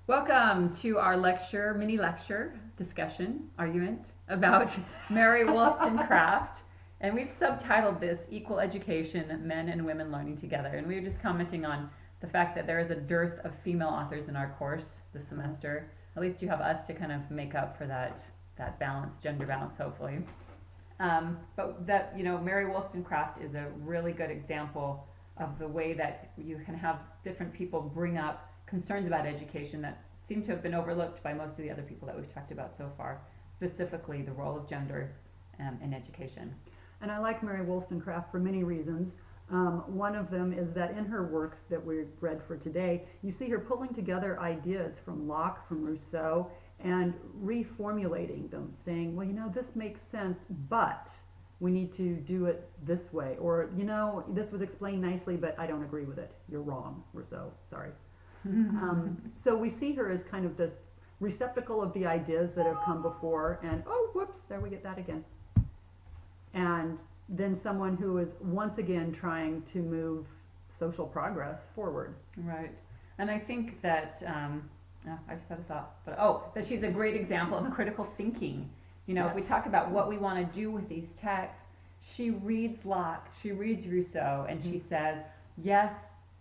Welcome to our lecture, mini lecture discussion, argument about Mary Wollstonecraft. And we've subtitled this Equal Education, Men and Women Learning Together. And we were just commenting on the fact that there is a dearth of female authors in our course this semester. At least you have us to kind of make up for that balance, gender balance, hopefully. But that, Mary Wollstonecraft is a really good example of the way that you can have different people bring up concerns about education that seem to have been overlooked by most of the other people that we've talked about so far, specifically the role of gender in education. And I like Mary Wollstonecraft for many reasons. One of them is that in her work that we read for today, you see her pulling together ideas from Locke, from Rousseau, and reformulating them, saying, well, this makes sense, but we need to do it this way. Or, this was explained nicely, but I don't agree with it. You're wrong, Rousseau. Sorry. So we see her as kind of this receptacle of the ideas that have come before, and oh, whoops, there we get that again. And then someone who is once again trying to move social progress forward. Right. And I think that, I just had a thought, but that she's a great example of critical thinking. Yes. If we talk about what we want to do with these texts, she reads Locke, she reads Rousseau, and she says, yes,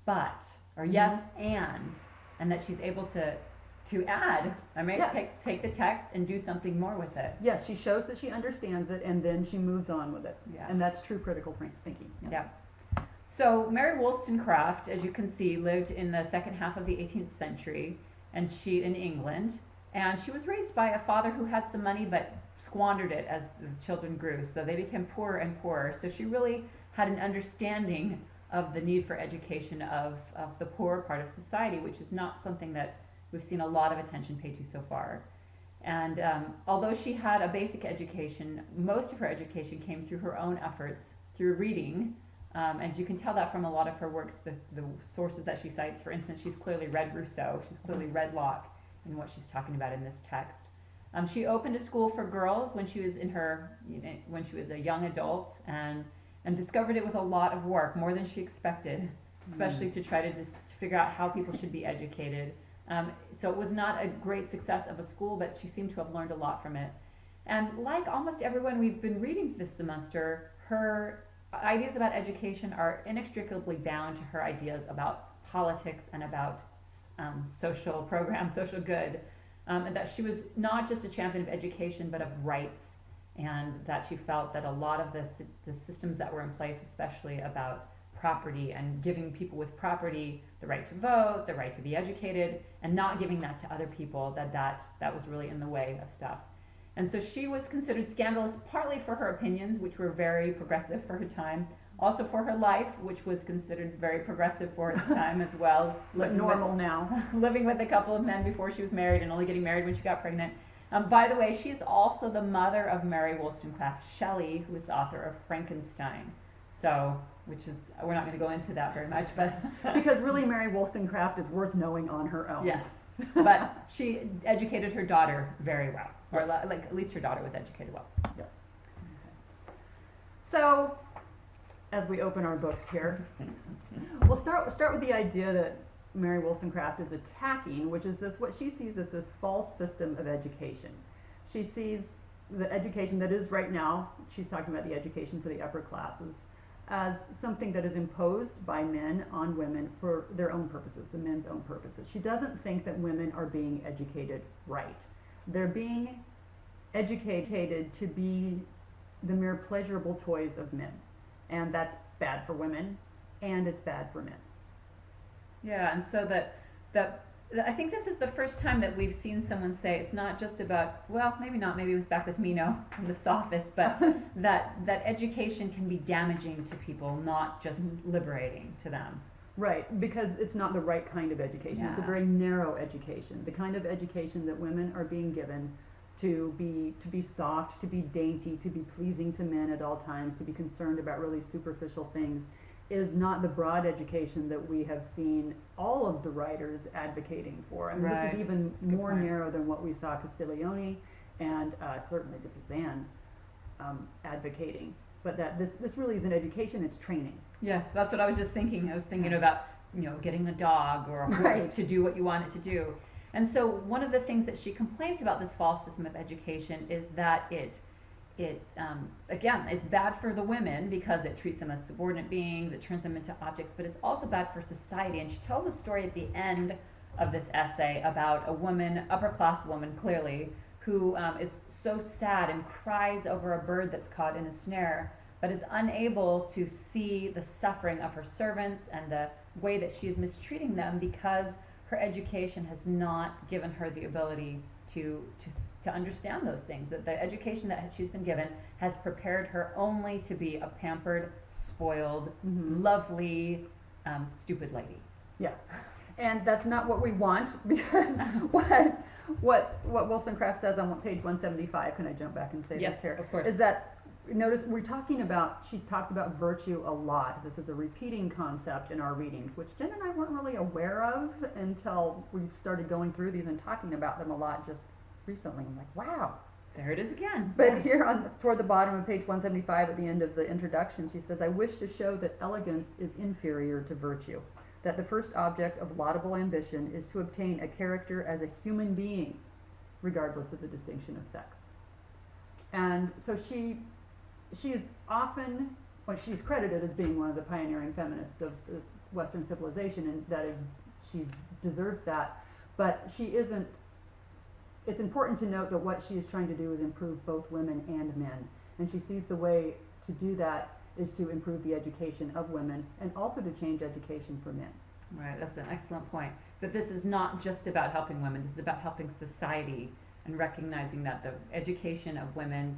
but, or yes, and that she's able to add, Yes. take the text and do something more with it. Yes, she shows that she understands it, and then she moves on with it. Yeah. And that's true critical thinking. Yes. Yeah. So Mary Wollstonecraft, as you can see, lived in the second half of the 18th century, and she in England, and she was raised by a father who had some money but squandered it as the children grew, so they became poorer and poorer. So she really had an understanding of the need for education of the poorer part of society, which is not something that we've seen a lot of attention paid to so far. And although she had a basic education, most of her education came through her own efforts, through reading. And you can tell that from a lot of her works, the sources that she cites. For instance, she's clearly read Rousseau, she's clearly read Locke in what she's talking about in this text. She opened a school for girls when she was when she was a young adult, and discovered it was a lot of work, more than she expected, especially to try to figure out how people should be educated. So it was not a great success of a school, but she seemed to have learned a lot from it. And like almost everyone we've been reading this semester, her ideas about education are inextricably bound to her ideas about politics and about social programs, social good. And that she was not just a champion of education, but of rights, and that she felt that a lot of the systems that were in place, especially about property and giving people with property the right to vote, the right to be educated, and not giving that to other people, that was really in the way of stuff. And so she was considered scandalous partly for her opinions, which were very progressive for her time, also for her life, which was considered very progressive for its time as well. But normal now. Living with a couple of men before she was married and only getting married when she got pregnant. By the way, she's also the mother of Mary Wollstonecraft, Shelley, who is the author of Frankenstein. So, which is, we're not going to go into that very much, but because really Mary Wollstonecraft is worth knowing on her own. Yes, but she educated her daughter very well, or like at least her daughter was educated well. Yes. Okay. So, as we open our books here, we'll start with the idea that Mary Wollstonecraft is attacking, which is what she sees as this false system of education. She sees the education that is right now, she's talking about the education for the upper classes, as something that is imposed by men on women for their own purposes, the men's own purposes. She doesn't think that women are being educated right. They're being educated to be the mere pleasurable toys of men. And that's bad for women, and it's bad for men. Yeah, and so I think this is the first time that we've seen someone say it's not just about, well, maybe not, maybe it was back with Mino in the sophist, but that education can be damaging to people, not just liberating to them. Right, because it's not the right kind of education. Yeah. It's a very narrow education, the kind of education that women are being given to be soft, to be dainty, to be pleasing to men at all times, to be concerned about really superficial things, is not the broad education that we have seen all of the writers advocating for. I mean, Right. this is even That's a good more point. narrow than what we saw Castiglione and certainly de Pizan advocating. But that this really is an education, it's training. Yes, that's what I was just thinking. I was thinking about, getting a dog or a horse Right. to do what you want it to do. And so one of the things that she complains about this false system of education is that again, it's bad for the women because it treats them as subordinate beings, it turns them into objects, but it's also bad for society. And she tells a story at the end of this essay about a woman, upper class woman clearly, who is so sad and cries over a bird that's caught in a snare, but is unable to see the suffering of her servants and the way that she is mistreating them because her education has not given her the ability to understand those things. That the education that she's been given has prepared her only to be a pampered, spoiled, lovely, stupid lady. Yeah. And that's not what we want, because what Wollstonecraft says on page 175, can I jump back and say Yes, this here? of course. Is that, notice she talks about virtue a lot. This is a repeating concept in our readings, which Jen and I weren't really aware of until we started going through these and talking about them a lot just recently. I'm like, wow. There it is again. But here toward the bottom of page 175 at the end of the introduction, she says, I wish to show that elegance is inferior to virtue, that the first object of laudable ambition is to obtain a character as a human being, regardless of the distinction of sex. And so she is often, well, she's credited as being one of the pioneering feminists of the Western civilization, and that is, she deserves that, but she isn't. It's important to note that what she is trying to do is improve both women and men, and she sees the way to do that is to improve the education of women and also to change education for men. Right, that's an excellent point. That this is not just about helping women, this is about helping society and recognizing that the education of women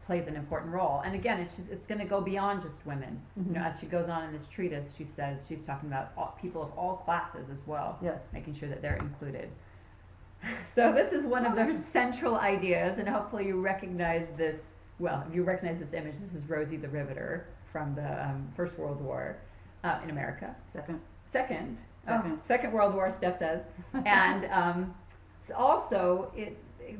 plays an important role. And again, it's going to go beyond just women. You know, as she goes on in this treatise, she says she's talking about people of all classes as well. Yes. Making sure that they're included. So this is one of their central ideas, and hopefully you recognize this. Well, if you recognize this image, this is Rosie the Riveter from the First World War in America. Second World War, Steph says. And also,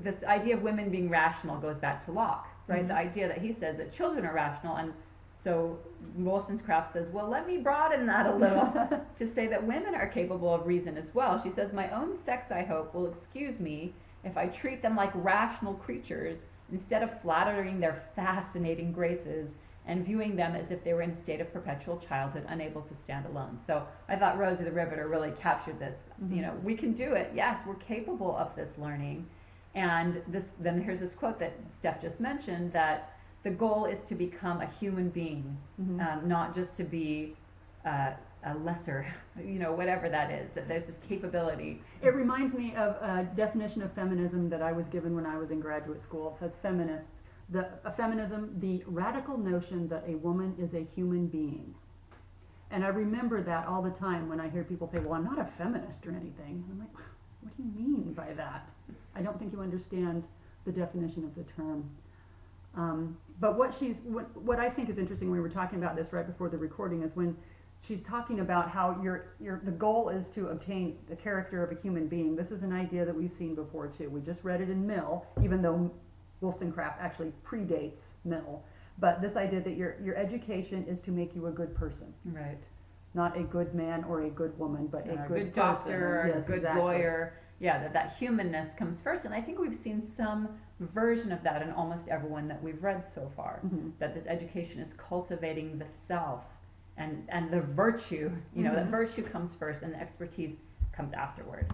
this idea of women being rational goes back to Locke, right? The idea that he said that children are rational, and so Wollstonecraft says, well, let me broaden that a little to say that women are capable of reason as well. She says, my own sex, I hope, will excuse me if I treat them like rational creatures instead of flattering their fascinating graces and viewing them as if they were in a state of perpetual childhood, unable to stand alone. So I thought Rosie the Riveter really captured this. You know, we can do it. Yes, we're capable of this learning. And then here's this quote that Steph just mentioned, that the goal is to become a human being, not just to be a lesser, whatever that is, that there's this capability. It reminds me of a definition of feminism that I was given when I was in graduate school. It says feminism, the radical notion that a woman is a human being. And I remember that all the time when I hear people say, well, I'm not a feminist or anything. I'm like, what do you mean by that? I don't think you understand the definition of the term. But what I think is interesting, when we were talking about this right before the recording, is when she's talking about how the goal is to obtain the character of a human being. This is an idea that we've seen before too. We just read it in Mill, even though Wollstonecraft actually predates Mill. But this idea that your education is to make you a good person. Right. Not a good man or a good woman, but a good doctor, person. Yes, a good exactly. lawyer. Yeah, that humanness comes first. And I think we've seen some version of that in almost everyone that we've read so far. That this education is cultivating the self and the virtue, that virtue comes first and the expertise comes afterward.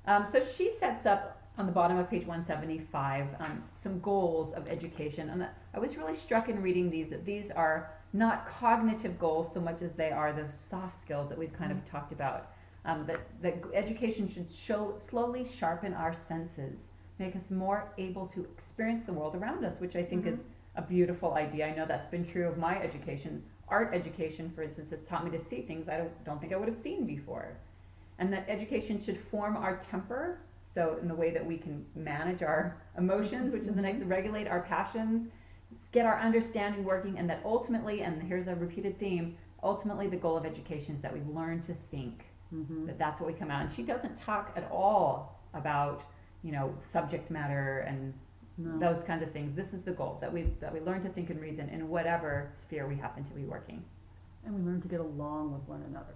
So she sets up on the bottom of page 175 some goals of education. And I was really struck in reading these, that these are not cognitive goals so much as they are the soft skills that we've kind of talked about. That education should slowly sharpen our senses, make us more able to experience the world around us, which I think is a beautiful idea. I know that's been true of my education. Art education, for instance, has taught me to see things I don't think I would have seen before. And that education should form our temper, so in the way that we can manage our emotions, which is the next, regulate our passions, get our understanding working, and that ultimately, and here's a repeated theme, ultimately the goal of education is that we learn to think. That's what we come out. And she doesn't talk at all about, subject matter and those kinds of things. This is the goal, that we learn to think and reason in whatever sphere we happen to be working. And we learn to get along with one another.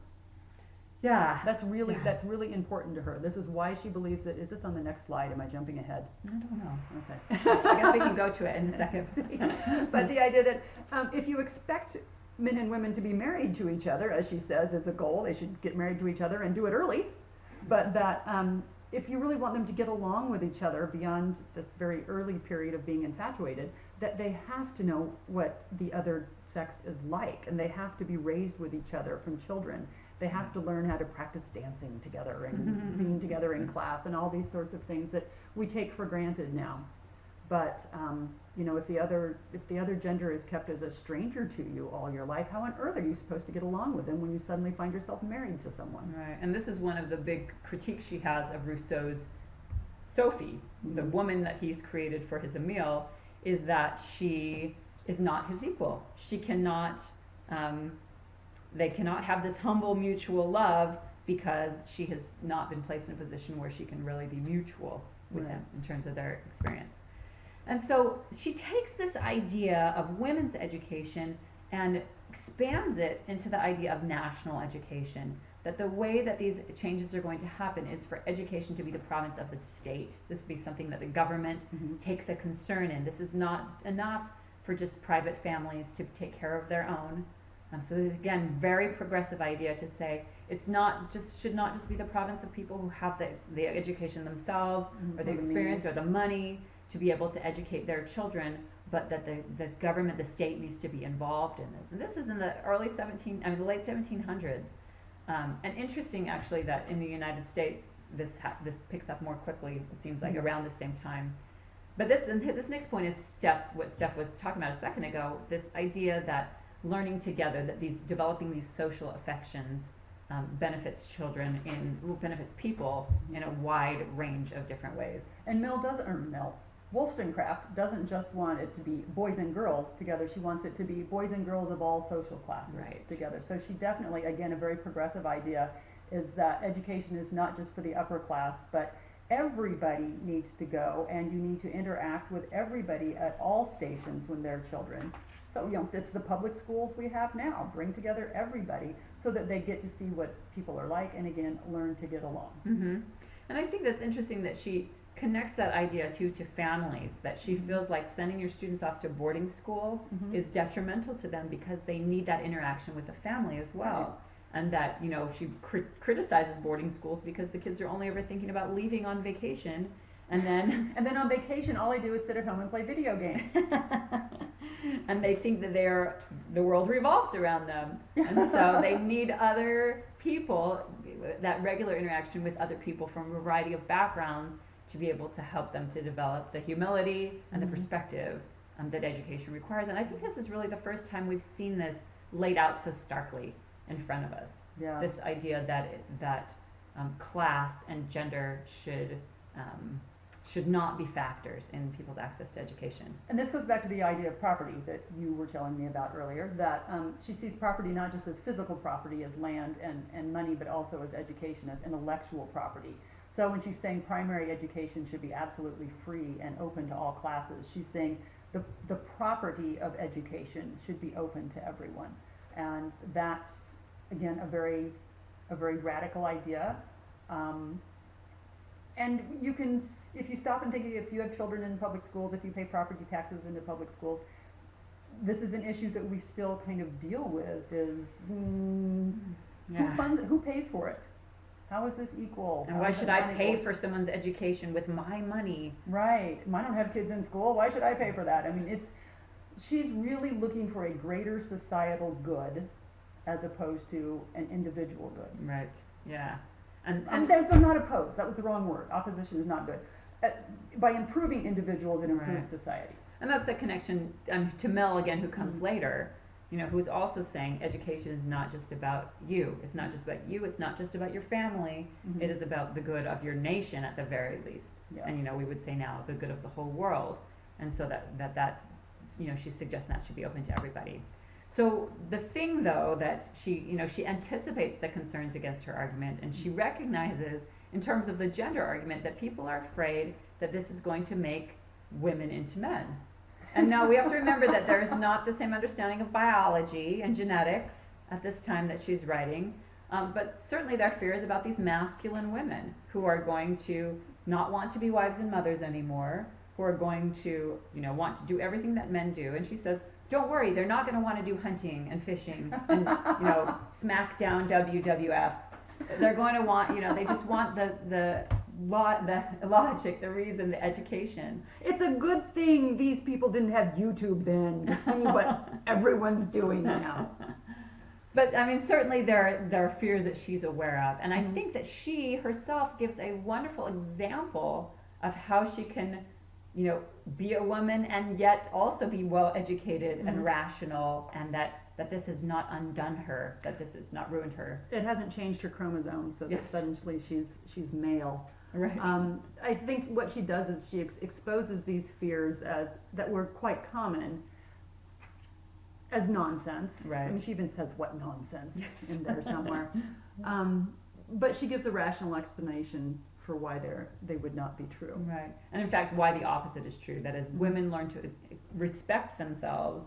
Yeah. That's really Yeah. that's really important to her. This is why she believes that. Is this on the next slide? Am I jumping ahead? I don't know. Okay. I guess we can go to it in a second. But the idea that if you expect men and women to be married to each other, as she says, is a goal, they should get married to each other and do it early. But that if you really want them to get along with each other beyond this very early period of being infatuated, that they have to know what the other sex is like, and they have to be raised with each other from children. They have to learn how to practice dancing together and being together in class and all these sorts of things that we take for granted now. But you know, if the other gender is kept as a stranger to you all your life, how on earth are you supposed to get along with them when you suddenly find yourself married to someone? Right, and this is one of the big critiques she has of Rousseau's Sophie, the woman that he's created for his Emile, is that she is not his equal. She cannot, they cannot have this humble mutual love because she has not been placed in a position where she can really be mutual with Right. him in terms of their experience. And so she takes this idea of women's education and expands it into the idea of national education. That the way that these changes are going to happen is for education to be the province of the state. This will be something that the government takes a concern in. This is not enough for just private families to take care of their own. So again, very progressive idea to say it's not just should not just be the province of people who have the education themselves or the experience or the money to be able to educate their children, but that the government, the state needs to be involved in this. And this is in the the late 1700s. And interesting actually that in the United States this picks up more quickly. It seems like around the same time. But this next point is what Steph was talking about a second ago. This idea that learning together, that developing these social affections benefits people in a wide range of different ways. And Wollstonecraft doesn't just want it to be boys and girls together. She wants it to be boys and girls of all social classes together. So she definitely, again, a very progressive idea is that education is not just for the upper class, but everybody needs to go, and you need to interact with everybody at all stations when they're children. So, you know, it's the public schools we have now. Bring together everybody so that they get to see what people are like and, again, learn to get along. And I think that's interesting that she connects that idea too to families, that she feels like sending your students off to boarding school is detrimental to them because they need that interaction with the family as well. Right. And that, you know, she criticizes boarding schools because the kids are only ever thinking about leaving on vacation, and then and then on vacation all I do is sit at home and play video games. And they think that the world revolves around them, and so they need other people, that regular interaction with other people from a variety of backgrounds, to be able to help them to develop the humility and the perspective that education requires. And I think this is really the first time we've seen this laid out so starkly in front of us. Yeah. This idea that class and gender should not be factors in people's access to education. And this goes back to the idea of property that you were telling me about earlier, that she sees property not just as physical property, as land and money, but also as education, as intellectual property. So when she's saying primary education should be absolutely free and open to all classes, she's saying the property of education should be open to everyone. And that's, again, a very radical idea. And you can, if you stop and think, if you have children in public schools, if you pay property taxes into public schools, this is an issue that we still kind of deal with, is who funds it, who pays for it? How is this equal? And why should I pay for someone's education with my money? Right. I don't have kids in school. Why should I pay for that? I mean, she's really looking for a greater societal good as opposed to an individual good. Right. Yeah. And I'm not opposed. That was the wrong word. Opposition is not good. By improving individuals, it improves society. And that's the connection to Mel again, who comes later, you know, who's also saying education is not just about you. It's not just about you. It's not just about your family. It is about the good of your nation at the very least. Yeah. And, you know, we would say now the good of the whole world. And so that you know, she's suggesting that should be open to everybody. So the thing, though, that she anticipates the concerns against her argument, and she recognizes, in terms of the gender argument, that people are afraid that this is going to make women into men. And now we have to remember that there is not the same understanding of biology and genetics at this time that she's writing. But certainly there are fears about these masculine women who are going to not want to be wives and mothers anymore, who are going to, want to do everything that men do. And she says, don't worry, they're not going to want to do hunting and fishing and, smackdown WWF. They're going to want, they just want the logic, the reason, the education. It's a good thing these people didn't have YouTube then to see what everyone's doing now. But I mean, certainly there are fears that she's aware of, and I think that she herself gives a wonderful example of how she can, be a woman and yet also be well educated and rational, and that this has not undone her, that this has not ruined her. It hasn't changed her chromosomes, so that suddenly she's male. Right. I think what she does is she exposes these fears as that were quite common as nonsense. Right. I mean, she even says what nonsense in there somewhere. But she gives a rational explanation for why they would not be true. Right. And in fact, why the opposite is true. That as women learn to respect themselves,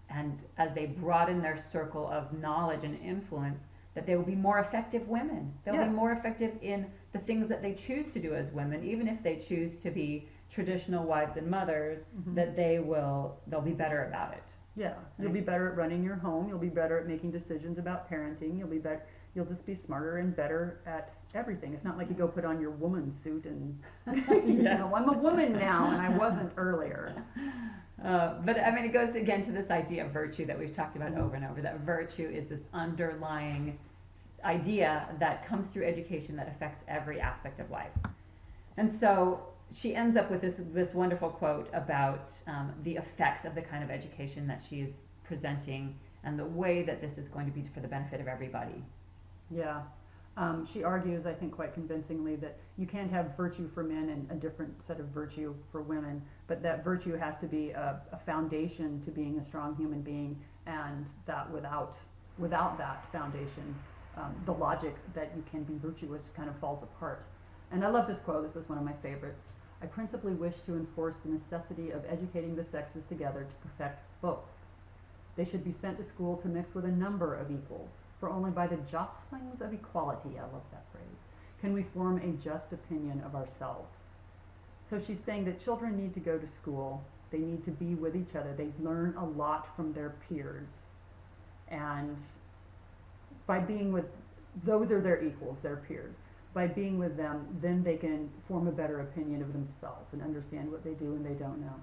and as they broaden their circle of knowledge and influence, that they will be more effective women. They'll be more effective in the things that they choose to do as women, even if they choose to be traditional wives and mothers, that they'll be better about it. Yeah, you'll be better at running your home. You'll be better at making decisions about parenting. You'll just be smarter and better at everything. It's not like you go put on your woman suit and I'm a woman now and I wasn't earlier. But I mean, it goes again to this idea of virtue that we've talked about over and over. That virtue is this underlying idea that comes through education that affects every aspect of life. And so she ends up with this wonderful quote about the effects of the kind of education that she is presenting and the way that this is going to be for the benefit of everybody. Yeah. She argues, I think quite convincingly, that you can't have virtue for men and a different set of virtue for women, but that virtue has to be a foundation to being a strong human being, and that without that foundation, the logic that you can be virtuous kind of falls apart. And I love this quote. This is one of my favorites. I principally wish to enforce the necessity of educating the sexes together to perfect both. They should be sent to school to mix with a number of equals, for only by the jostlings of equality, I love that phrase, can we form a just opinion of ourselves. So she's saying that children need to go to school. They need to be with each other. They learn a lot from their peers. And by being with, those are their equals, their peers. By being with them, then they can form a better opinion of themselves and understand what they do and they don't know.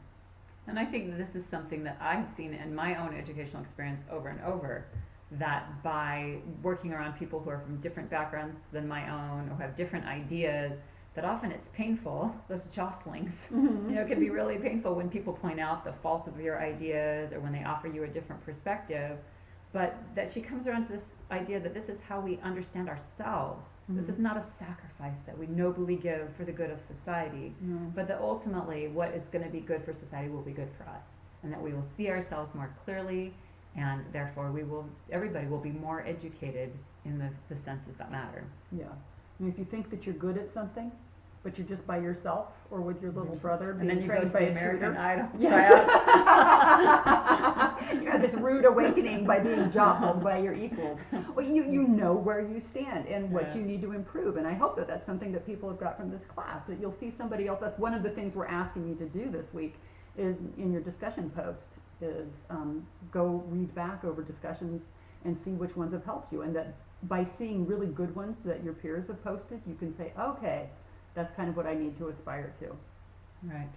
And I think that this is something that I've seen in my own educational experience over and over, that by working around people who are from different backgrounds than my own or have different ideas, that often it's painful, those jostlings, can be really painful when people point out the faults of your ideas or when they offer you a different perspective, but that she comes around to this idea that this is how we understand ourselves. This is not a sacrifice that we nobly give for the good of society, but that ultimately what is going to be good for society will be good for us, and that we will see ourselves more clearly, and therefore everybody will be more educated in the senses that matter. Yeah. I mean, if you think that you're good at something, but you're just by yourself or with your little brother being and then you trained go by to a American tutor. Idol. Yes. You have this rude awakening by being jostled by your equals. Well, you know where you stand and what you need to improve. And I hope that that's something that people have got from this class, that you'll see somebody else. That's one of the things we're asking you to do this week, is in your discussion post, is go read back over discussions and see which ones have helped you. And that by seeing really good ones that your peers have posted, you can say, okay, that's kind of what I need to aspire to. Right.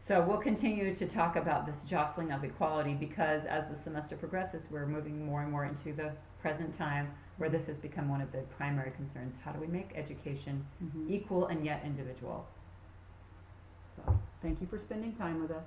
So we'll continue to talk about this jostling of equality, because as the semester progresses, we're moving more and more into the present time where this has become one of the primary concerns. How do we make education equal and yet individual? So thank you for spending time with us.